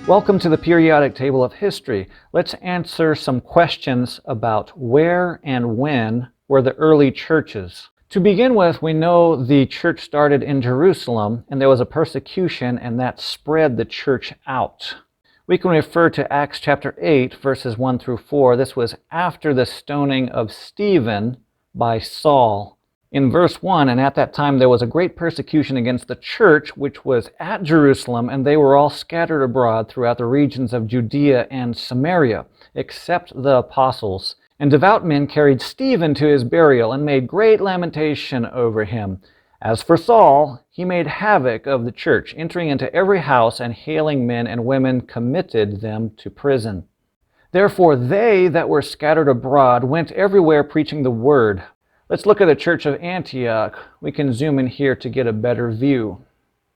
Welcome to the periodic table of history. Let's answer some questions about where and when were the early churches. To begin with, we know the church started in Jerusalem and there was a persecution and that spread the church out. We can refer to Acts chapter 8 verses 1 through 4. This was after the stoning of Stephen by Saul. In verse 1, and at that time there was a great persecution against the church which was at Jerusalem, and they were all scattered abroad throughout the regions of Judea and Samaria, except the apostles. And devout men carried Stephen to his burial and made great lamentation over him. As for Saul, he made havoc of the church, entering into every house and hailing men and women, committed them to prison. Therefore they that were scattered abroad went everywhere preaching the word. Let's look at the church of Antioch. We can zoom in here to get a better view.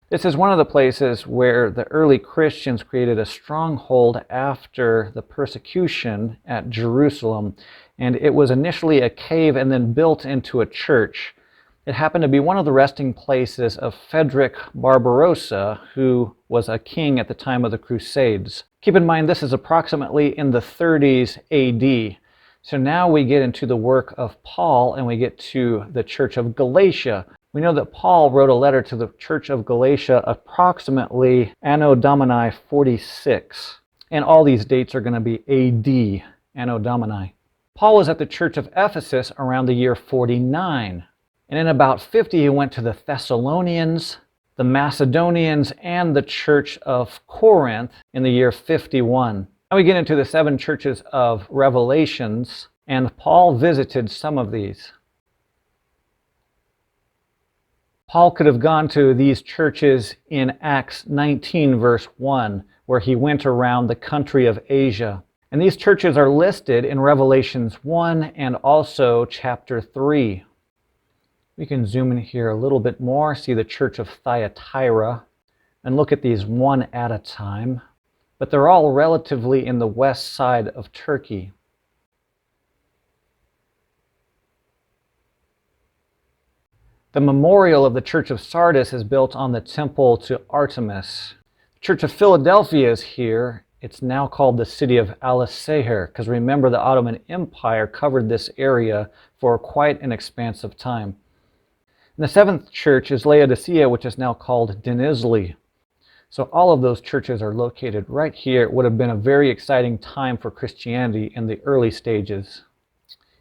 This is one of the places where the early Christians created a stronghold after the persecution at Jerusalem. And it was initially a cave and then built into a church. It happened to be one of the resting places of Frederick Barbarossa, who was a king at the time of the Crusades. Keep in mind, this is approximately in the 30s AD. So now we get into the work of Paul and we get to the church of Galatia. We know that Paul wrote a letter to the church of Galatia approximately Anno Domini 46. And all these dates are going to be AD, Anno Domini. Paul was at the church of Ephesus around the year 49. And in about 50 he went to the Thessalonians, the Macedonians, and the church of Corinth in the year 51. Now we get into the 7 churches of Revelations, and Paul visited some of these. Paul could have gone to these churches in Acts 19 verse 1, where he went around the country of Asia. And these churches are listed in Revelations 1 and also chapter 3. We can zoom in here a little bit more, see the church of Thyatira, and look at these one at a time. But they're all relatively in the west side of Turkey. The memorial of the Church of Sardis is built on the temple to Artemis. The Church of Philadelphia is here. It's now called the city of Al-Seher, because remember the Ottoman Empire covered this area for quite an expansive time. And the 7th church is Laodicea, which is now called Denizli. So all of those churches are located right here. It would have been a very exciting time for Christianity in the early stages.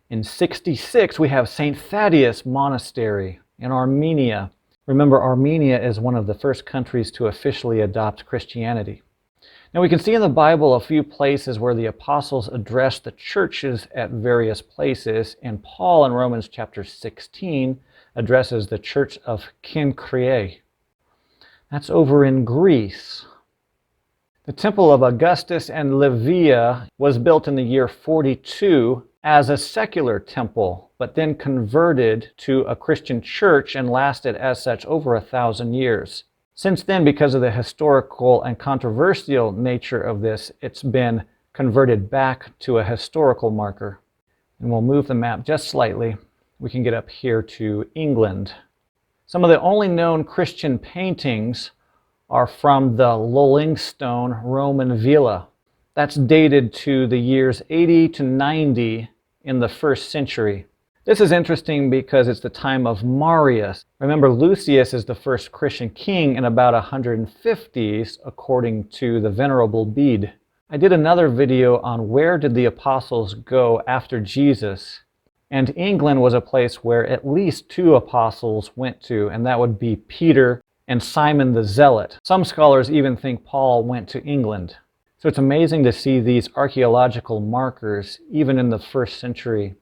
In 66, we have St. Thaddeus Monastery in Armenia. Remember, Armenia is one of the first countries to officially adopt Christianity. Now we can see in the Bible a few places where the apostles addressed the churches at various places, and Paul in Romans chapter 16 addresses the church of Cenchreae. That's over in Greece. The temple of Augustus and Livia was built in the year 42 as a secular temple, but then converted to a Christian church and lasted as such over 1,000 years. Since then, because of the historical and controversial nature of this, it's been converted back to a historical marker. And we'll move the map just slightly. We can get up here to England. Some of the only known Christian paintings are from the Lullingstone Roman Villa. That's dated to the years 80 to 90 in the 1st century. This is interesting because it's the time of Marius. Remember, Lucius is the first Christian king in about 150s, according to the Venerable Bede. I did another video on where did the apostles go after Jesus. And England was a place where at least 2 apostles went to, and that would be Peter and Simon the Zealot. Some scholars even think Paul went to England. So it's amazing to see these archaeological markers even in the 1st century.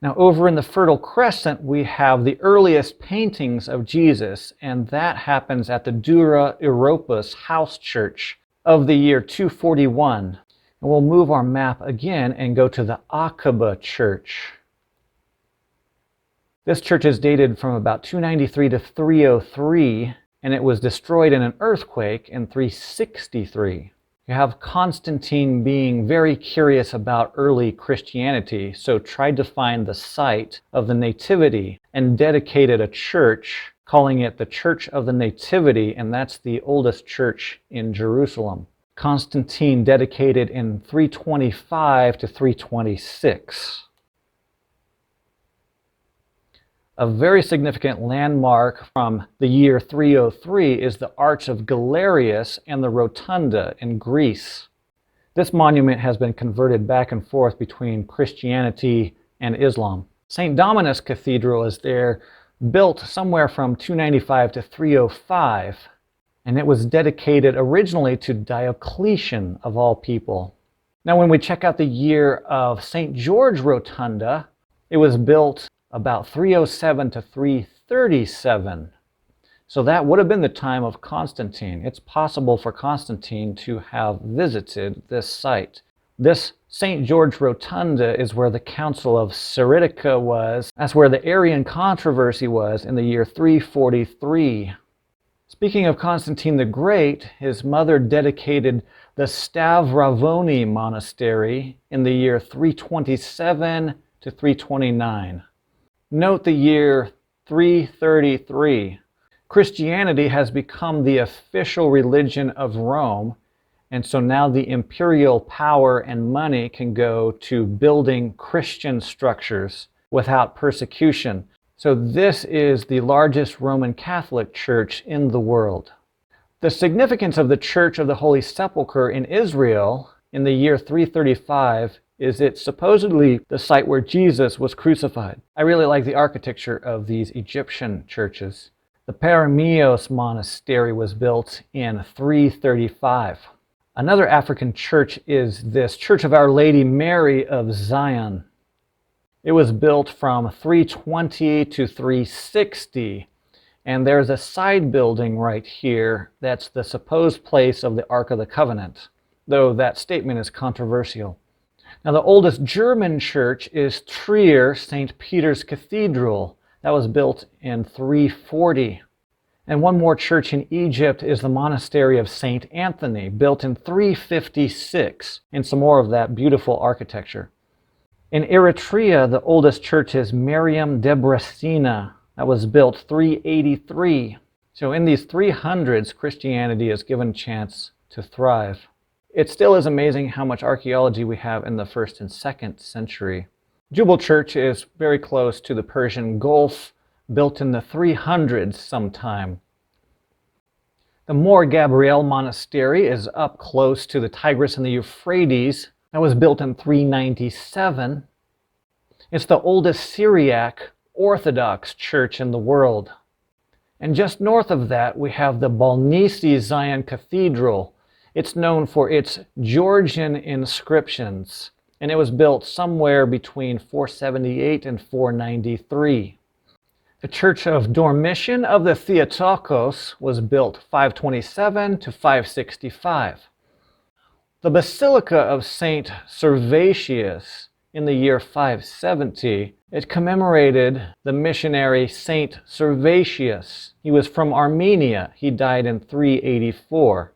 Now over in the Fertile Crescent we have the earliest paintings of Jesus, and that happens at the Dura Europos house church of the year 241. And we'll move our map again and go to the Aqaba church. This church is dated from about 293 to 303, and it was destroyed in an earthquake in 363. You have Constantine being very curious about early Christianity, so tried to find the site of the Nativity and dedicated a church, calling it the Church of the Nativity, and that's the oldest church in Jerusalem. Constantine dedicated in 325 to 326. A very significant landmark from the year 303 is the Arch of Galerius and the Rotunda in Greece. This monument has been converted back and forth between Christianity and Islam. St. Dominus Cathedral is there, built somewhere from 295 to 305, and it was dedicated originally to Diocletian, of all people. Now, when we check out the year of St. George Rotunda, it was built about 307 to 337. So that would have been the time of Constantine. It's possible for Constantine to have visited this site. This St. George Rotunda is where the Council of Cyritica was. That's where the Arian controversy was in the year 343. Speaking of Constantine the Great, his mother dedicated the Stavravoni Monastery in the year 327 to 329. Note the year 333. Christianity has become the official religion of Rome, and so now the imperial power and money can go to building Christian structures without persecution. So this is the largest Roman Catholic church in the world. The significance of the Church of the Holy Sepulchre in Israel in the year 335 is it's supposedly the site where Jesus was crucified. I really like the architecture of these Egyptian churches. The Peramios Monastery was built in 335. Another African church is this Church of Our Lady Mary of Zion. It was built from 320 to 360, and there's a side building right here that's the supposed place of the Ark of the Covenant, though that statement is controversial. Now, the oldest German church is Trier St. Peter's Cathedral. That was built in 340. And one more church in Egypt is the Monastery of St. Anthony, built in 356, and some more of that beautiful architecture. In Eritrea, the oldest church is Mariam Debrecena. That was built 383. So in these 300s, Christianity is given a chance to thrive. It still is amazing how much archaeology we have in the 1st and 2nd century. Jubal Church is very close to the Persian Gulf, built in the 300s sometime. The Mor Gabriel Monastery is up close to the Tigris and the Euphrates. That was built in 397. It's the oldest Syriac Orthodox church in the world. And just north of that, we have the Balnisi Zion Cathedral. It's known for its Georgian inscriptions, and it was built somewhere between 478 and 493. The Church of Dormition of the Theotokos was built 527 to 565. The Basilica of St. Servatius in the year 570, it commemorated the missionary St. Servatius. He was from Armenia. He died in 384.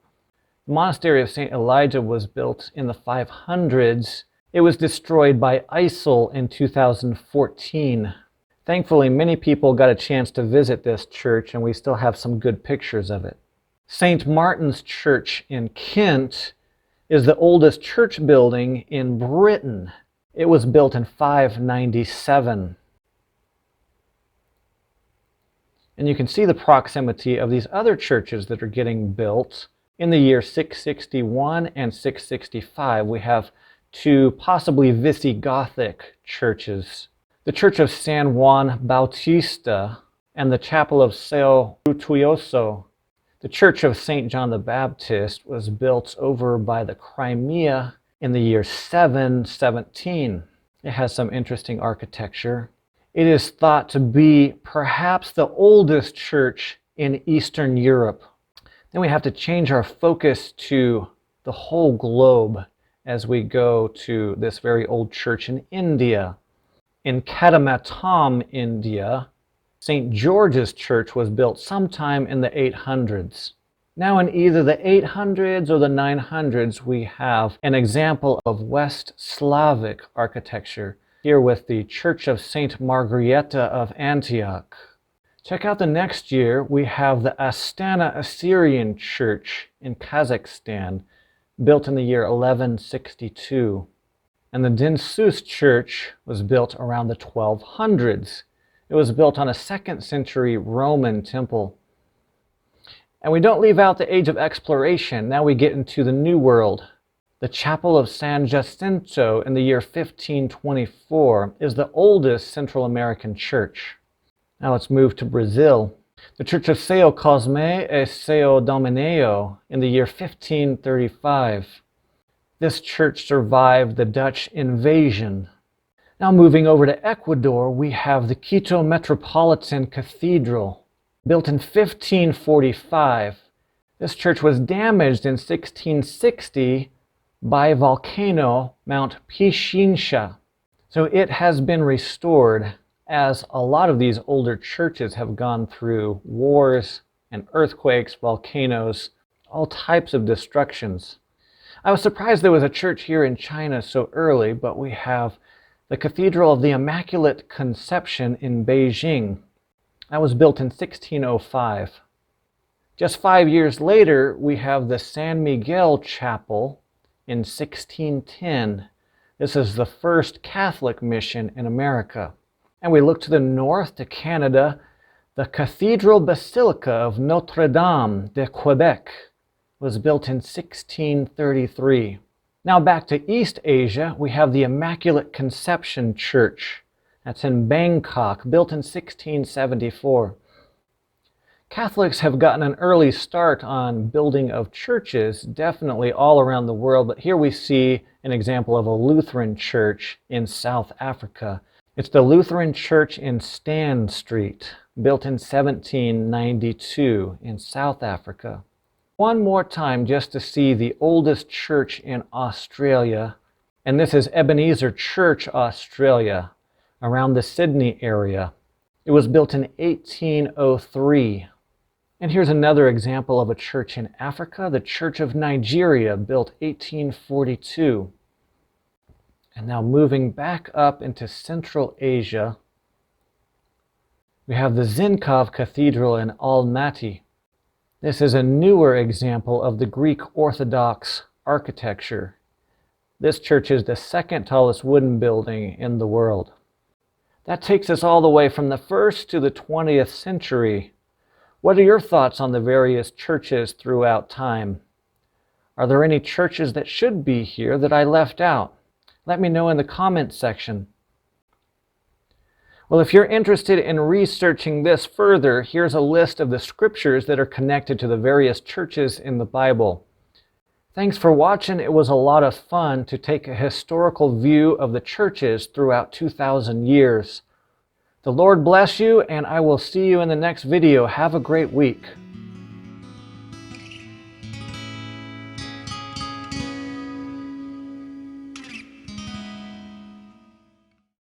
The Monastery of St. Elijah was built in the 500s. It was destroyed by ISIL in 2014. Thankfully, many people got a chance to visit this church, and we still have some good pictures of it. St. Martin's Church in Kent is the oldest church building in Britain. It was built in 597. And you can see the proximity of these other churches that are getting built. In the year 661 and 665, we have two possibly Visigothic churches. The Church of San Juan Bautista and the Chapel of São Frutuoso. The Church of St. John the Baptist was built over by the Crimea in the year 717. It has some interesting architecture. It is thought to be perhaps the oldest church in Eastern Europe. Then we have to change our focus to the whole globe as we go to this very old church in India. In Kadamatam, India, St. George's Church was built sometime in the 800s. Now in either the 800s or the 900s, we have an example of West Slavic architecture, here with the Church of St. Margareta of Antioch. Check out the next year, we have the Astana Assyrian Church in Kazakhstan, built in the year 1162. And the Dinsus Church was built around the 1200s. It was built on a 2nd century Roman temple. And we don't leave out the age of exploration. Now we get into the New World. The Chapel of San Jacinto in the year 1524 is the oldest Central American church. Now let's move to Brazil. The Church of São Cosme e São Domingo in the year 1535. This church survived the Dutch invasion. Now moving over to Ecuador, we have the Quito Metropolitan Cathedral, built in 1545. This church was damaged in 1660 by volcano Mount Pichincha. So it has been restored, as a lot of these older churches have gone through wars and earthquakes, volcanoes, all types of destructions. I was surprised there was a church here in China so early, but we have the Cathedral of the Immaculate Conception in Beijing. That was built in 1605. Just 5 years later, we have the San Miguel Chapel in 1610. This is the first Catholic mission in America. And we look to the north, to Canada. The Cathedral Basilica of Notre Dame de Quebec was built in 1633. Now back to East Asia, we have the Immaculate Conception Church. That's in Bangkok, built in 1674. Catholics have gotten an early start on building of churches, definitely all around the world, but here we see an example of a Lutheran church in South Africa. It's the Lutheran Church in Stan Street, built in 1792 in South Africa. One more time just to see the oldest church in Australia, and this is Ebenezer Church, Australia, around the Sydney area. It was built in 1803. And here's another example of a church in Africa, the Church of Nigeria, built 1842. And now moving back up into Central Asia, we have the Zinkov Cathedral in Almaty. This is a newer example of the Greek Orthodox architecture. This church is the 2nd tallest wooden building in the world. That takes us all the way from the 1st to the 20th century. What are your thoughts on the various churches throughout time? Are there any churches that should be here that I left out? Let me know in the comments section. Well, if you're interested in researching this further, here's a list of the scriptures that are connected to the various churches in the Bible. Thanks for watching. It was a lot of fun to take a historical view of the churches throughout 2,000 years. The Lord bless you, and I will see you in the next video. Have a great week.